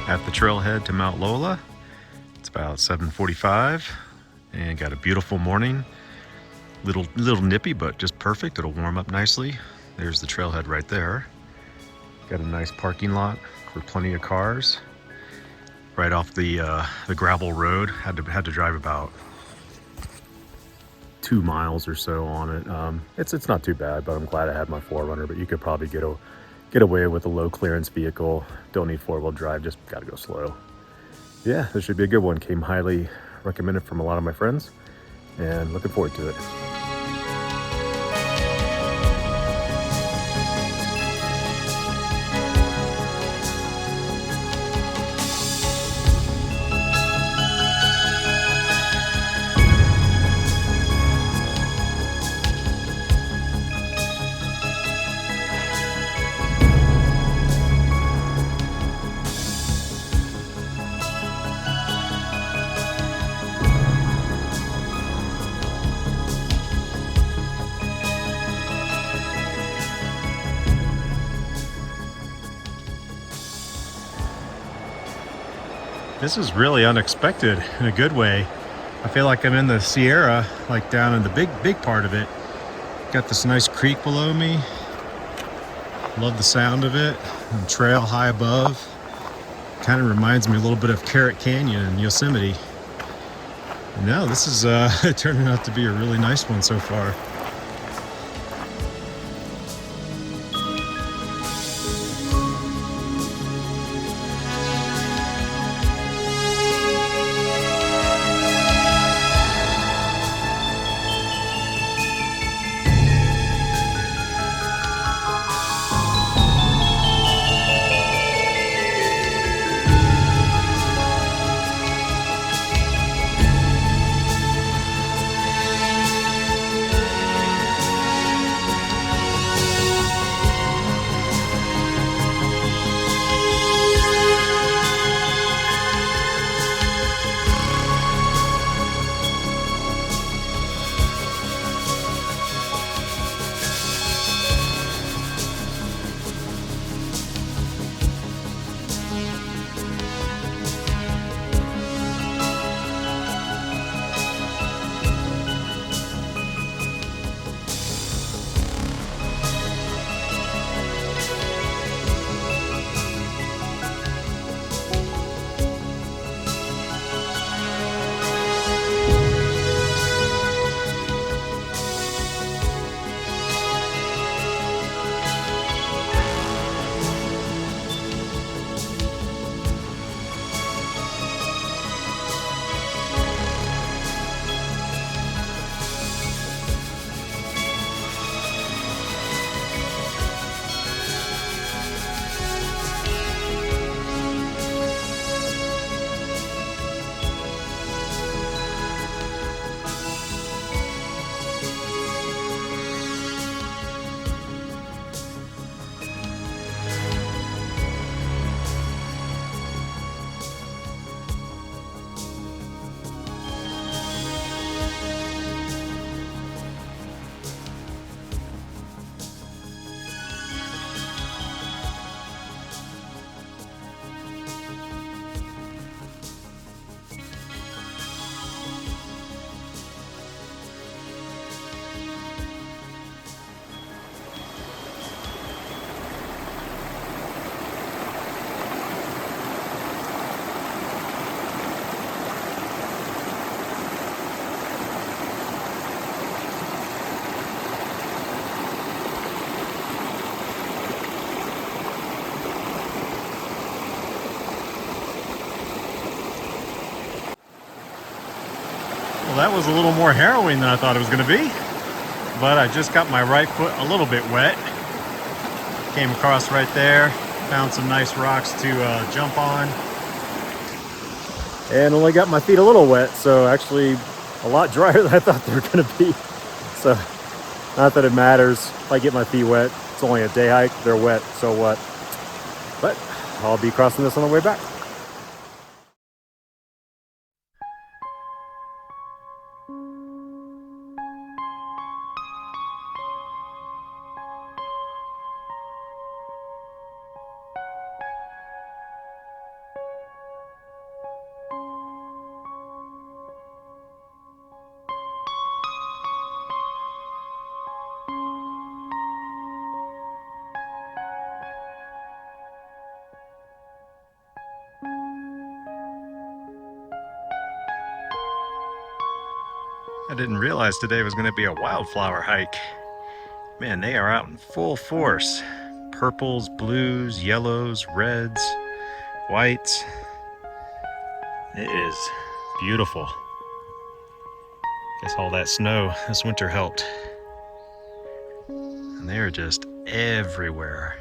at the trailhead to Mount Lola. It's about 7:45 and got a beautiful morning. Little nippy, but just perfect. It'll warm up nicely. There's the trailhead right there. Got a nice parking lot for plenty of cars. Right off the gravel road. Had to drive about 2 miles or so on it. It's not too bad, but I'm glad I had my 4Runner. But you could probably get away with a low clearance vehicle. Don't need 4-wheel drive, just gotta go slow. Yeah, this should be a good one. Came highly recommended from a lot of my friends, and looking forward to it. This is really unexpected in a good way. I feel like I'm in the Sierra, like down in the big part of it. Got this nice creek below me. Love the sound of it. And trail high above. Kind of reminds me a little bit of Carrot Canyon in Yosemite. And now this is turning out to be a really nice one so far. Well, that was a little more harrowing than I thought it was going to be, but I just got my right foot a little bit wet. Came across right there, found some nice rocks to jump on, and only got my feet a little wet, so actually a lot drier than I thought they were going to be. So not that it matters if I get my feet wet. It's only a day hike. They're wet, so what? But I'll be crossing this on the way back. I didn't realize today was going to be a wildflower hike. Man, they are out in full force. Purples, blues, yellows, reds, whites. It is beautiful. Guess all that snow this winter helped. And they are just everywhere.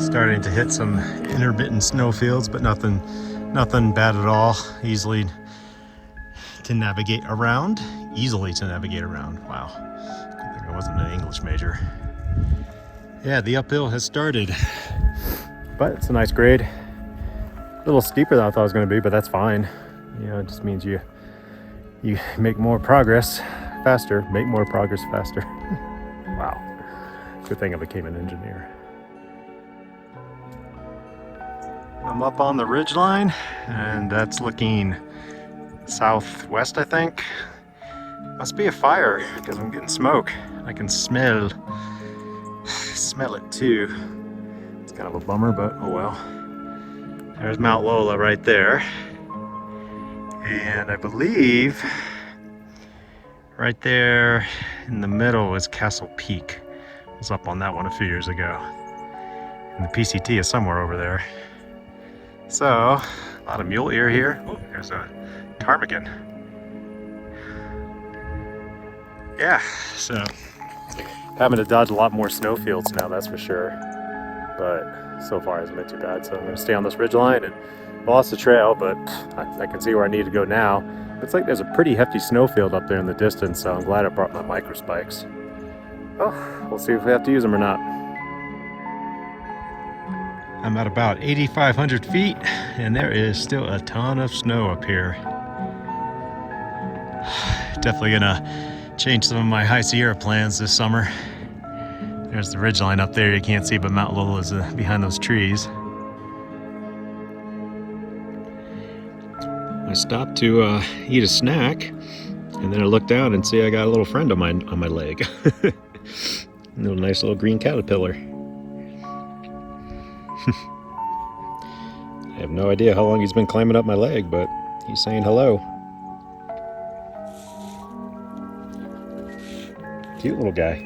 Starting to hit some intermittent snowfields, but nothing bad at all. Easily to navigate around. Wow. Good thing I wasn't an English major. Yeah, the uphill has started, but it's a nice grade. A little steeper than I thought it was going to be, but that's fine. You know, it just means you make more progress faster. Wow. Good thing I became an engineer. I'm up on the ridgeline, and that's looking southwest, I think. Must be a fire, because I'm getting smoke. I can smell it too. It's kind of a bummer, but oh well. There's Mount Lola right there. And I believe Right there in the middle is Castle Peak. I was up on that one a few years ago. And the PCT is somewhere over there. So, a lot of mule deer here. Oh, there's a ptarmigan. Yeah, so having to dodge a lot more snowfields now, that's for sure. But so far it hasn't been too bad. So I'm going to stay on this ridgeline and lost the trail, but I can see where I need to go now. Looks like there's a pretty hefty snowfield up there in the distance, so I'm glad I brought my micro spikes. Oh, we'll see if we have to use them or not. I'm at about 8,500 feet, and there is still a ton of snow up here. Definitely gonna change some of my High Sierra plans this summer. There's the ridgeline up there you can't see, but Mount Lola is behind those trees. I stopped to eat a snack, and then I looked down and see I got a little friend on my leg. A nice little green caterpillar. I have no idea how long he's been climbing up my leg, but he's saying hello. Cute little guy.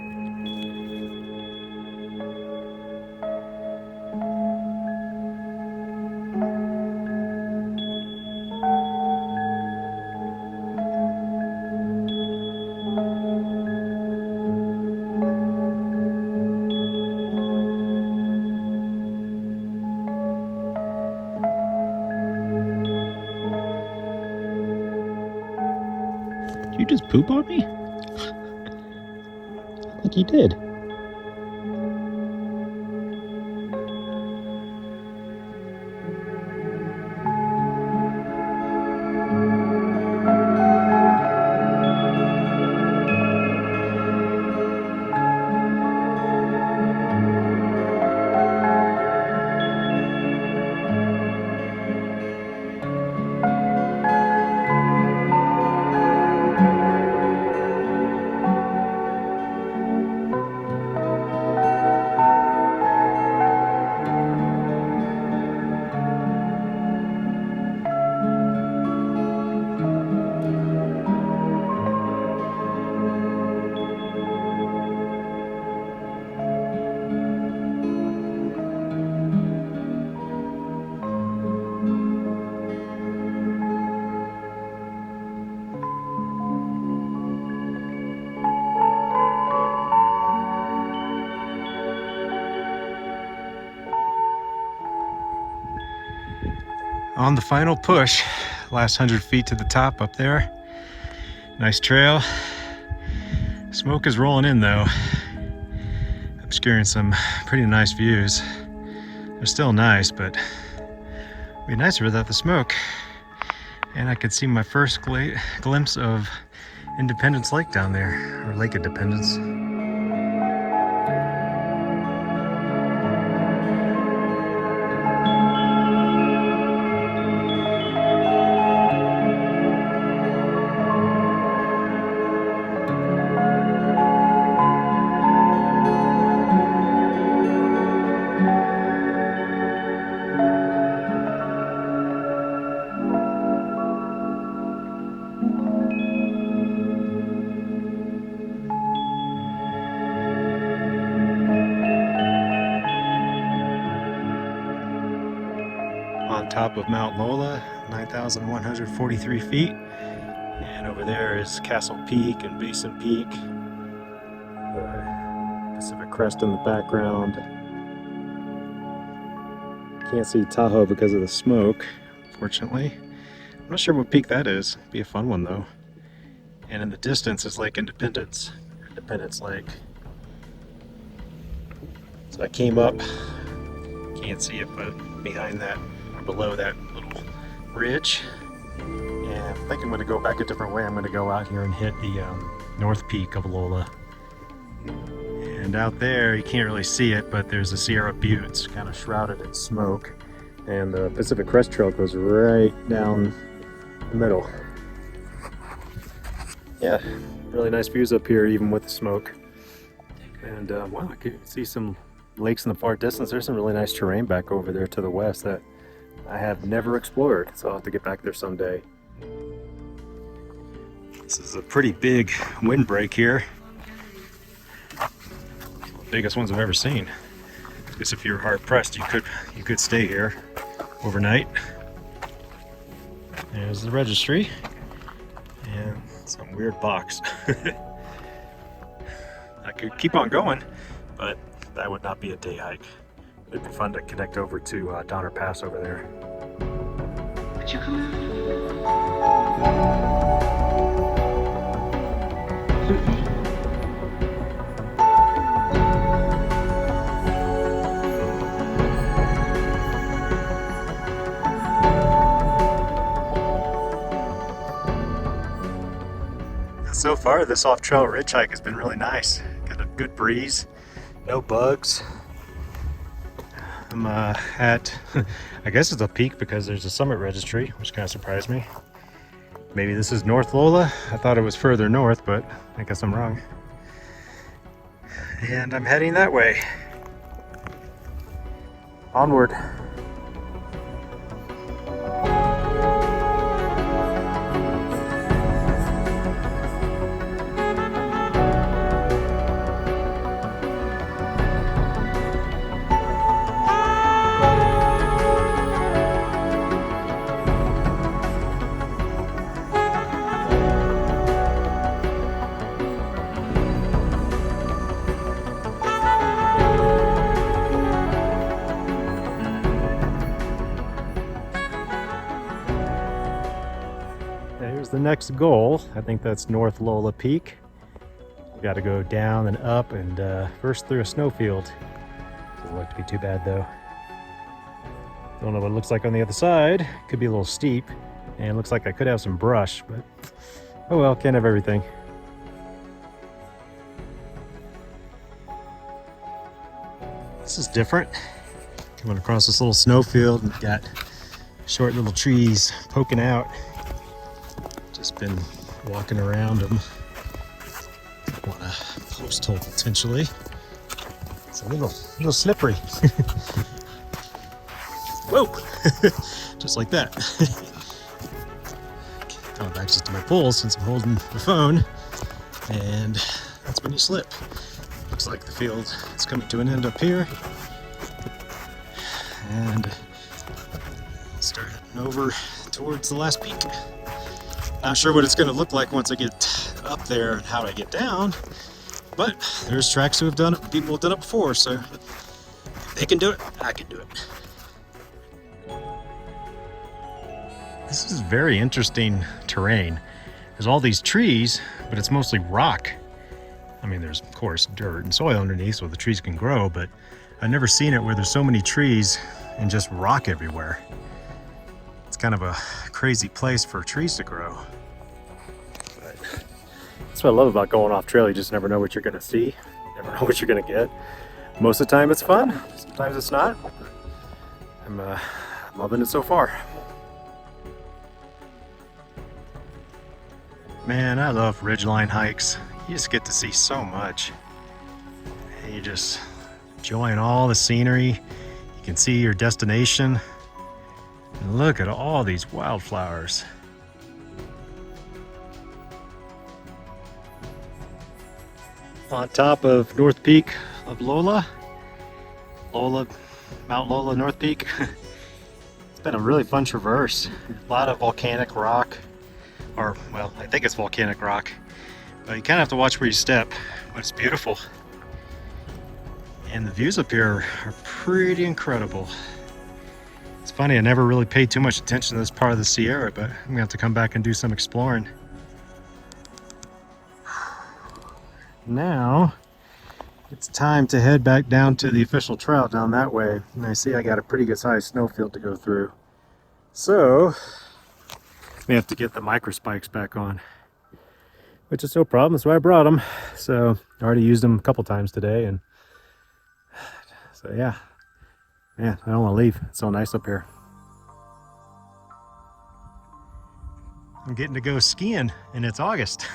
Did you just poop on me? I think you did. On the final push, last 100 feet to the top up there. Nice trail. Smoke is rolling in though, obscuring some pretty nice views. They're still nice, but it'd be nicer without the smoke. And I could see my first glimpse of Independence Lake down there, or Lake Independence. On top of Mount Lola, 9,143 feet. And over there is Castle Peak and Basin Peak. The Pacific Crest in the background. Can't see Tahoe because of the smoke, unfortunately. I'm not sure what peak that is. Be a fun one though. And in the distance is Lake Independence. Independence Lake. So I came up, can't see it, but behind that, or below that little ridge. And I think I'm going to go back a different way. I'm going to go out here and hit the north peak of Lola. And out there, you can't really see it, but there's the Sierra Buttes kind of shrouded in smoke. And the Pacific Crest Trail goes right down the middle. Yeah, really nice views up here, even with the smoke. And wow, I can see some lakes in the far distance. There's some really nice terrain back over there to the west that I have never explored, so I'll have to get back there someday. This is a pretty big windbreak here. The biggest ones I've ever seen. I guess if you're hard pressed, you could stay here overnight. There's the registry and some weird box. I could keep on going, but that would not be a day hike. It'd be fun to connect over to Donner Pass over there. Would you come out? So far, this off-trail ridge hike has been really nice. Got a good breeze, no bugs. I'm at, I guess it's a peak because there's a summit registry, which kind of surprised me. Maybe this is North Lola. I thought it was further north, but I guess I'm wrong. And I'm heading that way. Onward. Here's the next goal. I think that's North Lola Peak. We got to go down and up and first through a snowfield. Doesn't look to be too bad though. Don't know what it looks like on the other side. Could be a little steep and it looks like I could have some brush, but oh well, can't have everything. This is different. Coming across this little snowfield and got short little trees poking out. Just been walking around them. Want a post hole potentially. It's a little slippery. Whoa! Just like that. Going back just to my poles since I'm holding the phone, and that's when you slip. Looks like the field is coming to an end up here, and start heading over towards the last peak. Not sure what it's going to look like once I get up there and how I get down, but there's tracks who have done it, people have done it before, so if they can do it, I can do it. This is very interesting terrain. There's all these trees, but it's mostly rock. I mean, there's of course dirt and soil underneath so the trees can grow, but I've never seen it where there's so many trees and just rock everywhere. It's kind of a crazy place for trees to grow. But that's what I love about going off trail. You just never know what you're gonna see, never know what you're gonna get. Most of the time it's fun, sometimes it's not. I'm loving it so far. Man, I love ridgeline hikes. You just get to see so much. And you just enjoying all the scenery. You can see your destination. And look at all these wildflowers. On top of North Peak of Lola, Mount Lola, North Peak. It's been a really fun traverse. A lot of volcanic rock, or well, I think it's volcanic rock, but you kind of have to watch where you step, but it's beautiful. And the views up here are pretty incredible. It's funny, I never really paid too much attention to this part of the Sierra, but I'm gonna have to come back and do some exploring. Now, it's time to head back down to the official trail down that way. And I see I got a pretty good sized snowfield to go through. So, we have to get the micro spikes back on, which is no problem. That's why I brought them. So, I already used them a couple times today, and so yeah. Man, I don't want to leave. It's so nice up here. I'm getting to go skiing, and it's August.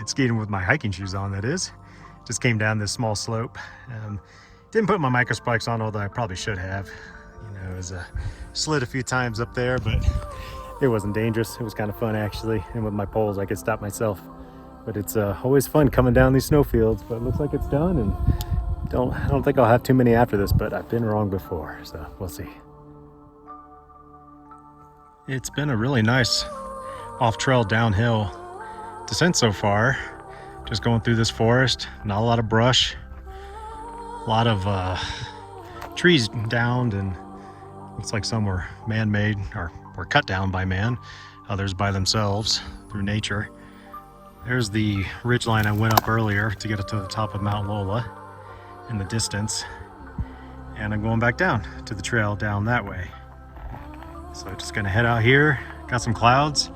Skiing with my hiking shoes on, that is. Just came down this small slope. Didn't put my micro spikes on, although I probably should have. You know, it was slid a few times up there, but It wasn't dangerous. It was kind of fun actually, and with my poles I could stop myself. But it's always fun coming down these snowfields. But it looks like it's done, and I don't think I'll have too many after this, but I've been wrong before, so we'll see. It's been a really nice off-trail downhill descent so far. Just going through this forest, not a lot of brush, a lot of trees downed, and looks like some were man-made or were cut down by man, others by themselves through nature. There's the ridgeline I went up earlier to get it to the top of Mount Lola in the distance, and I'm going back down to the trail down that way. So just gonna head out here. Got some clouds.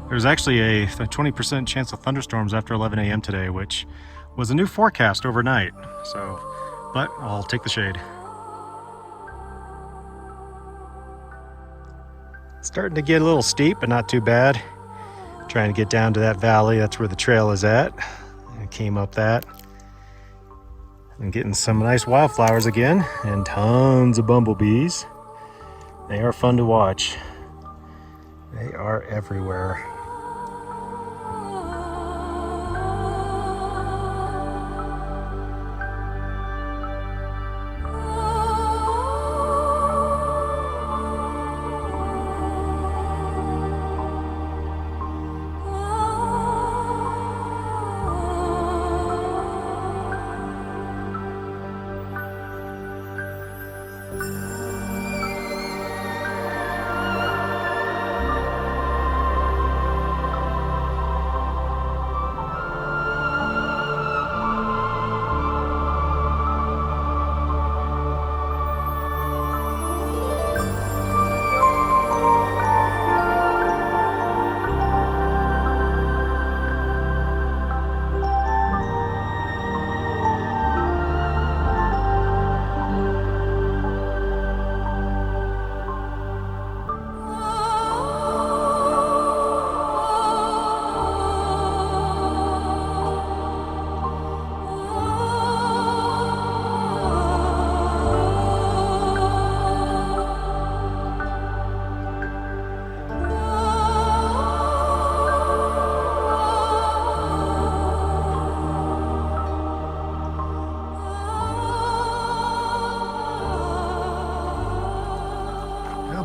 There's actually a 20% chance of thunderstorms after 11 a.m. today, which was a new forecast overnight. So, but I'll take the shade. Starting to get a little steep, but not too bad. Trying to get down to that valley. That's where the trail is at. I came up that. And getting some nice wildflowers again, and tons of bumblebees. They are fun to watch. They are everywhere.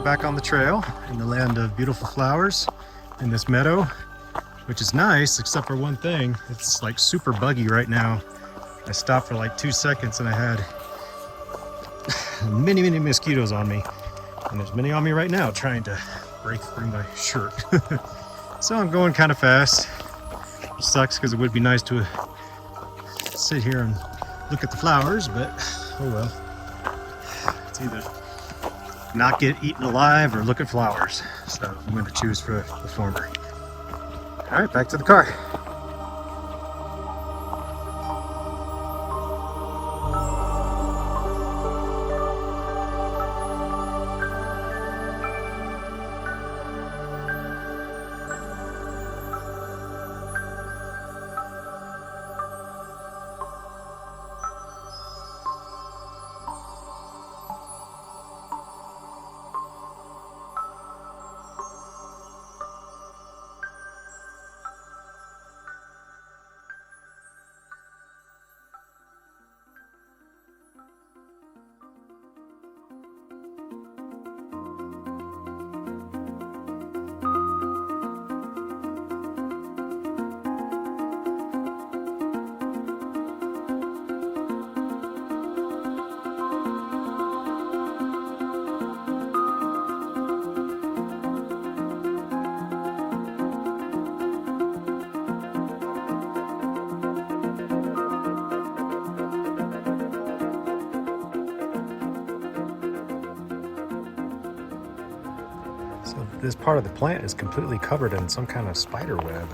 Back on the trail in the land of beautiful flowers in this meadow, which is nice except for one thing. It's like super buggy right now. I stopped for like 2 seconds and I had many mosquitoes on me, and there's many on me right now trying to break through my shirt. So I'm going kind of fast, which sucks because it would be nice to sit here and look at the flowers, but oh well. It's either not get eaten alive or look at flowers. So I'm going to choose for the former. All right, back to the car. So this part of the plant is completely covered in some kind of spider web.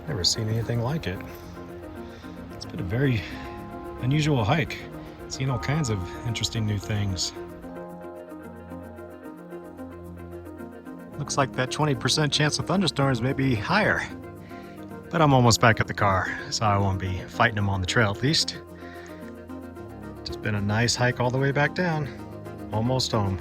Never seen anything like it. It's been a very unusual hike. Seen all kinds of interesting new things. Looks like that 20% chance of thunderstorms may be higher. But I'm almost back at the car, so I won't be fighting them on the trail at least. Just been a nice hike all the way back down. Almost home.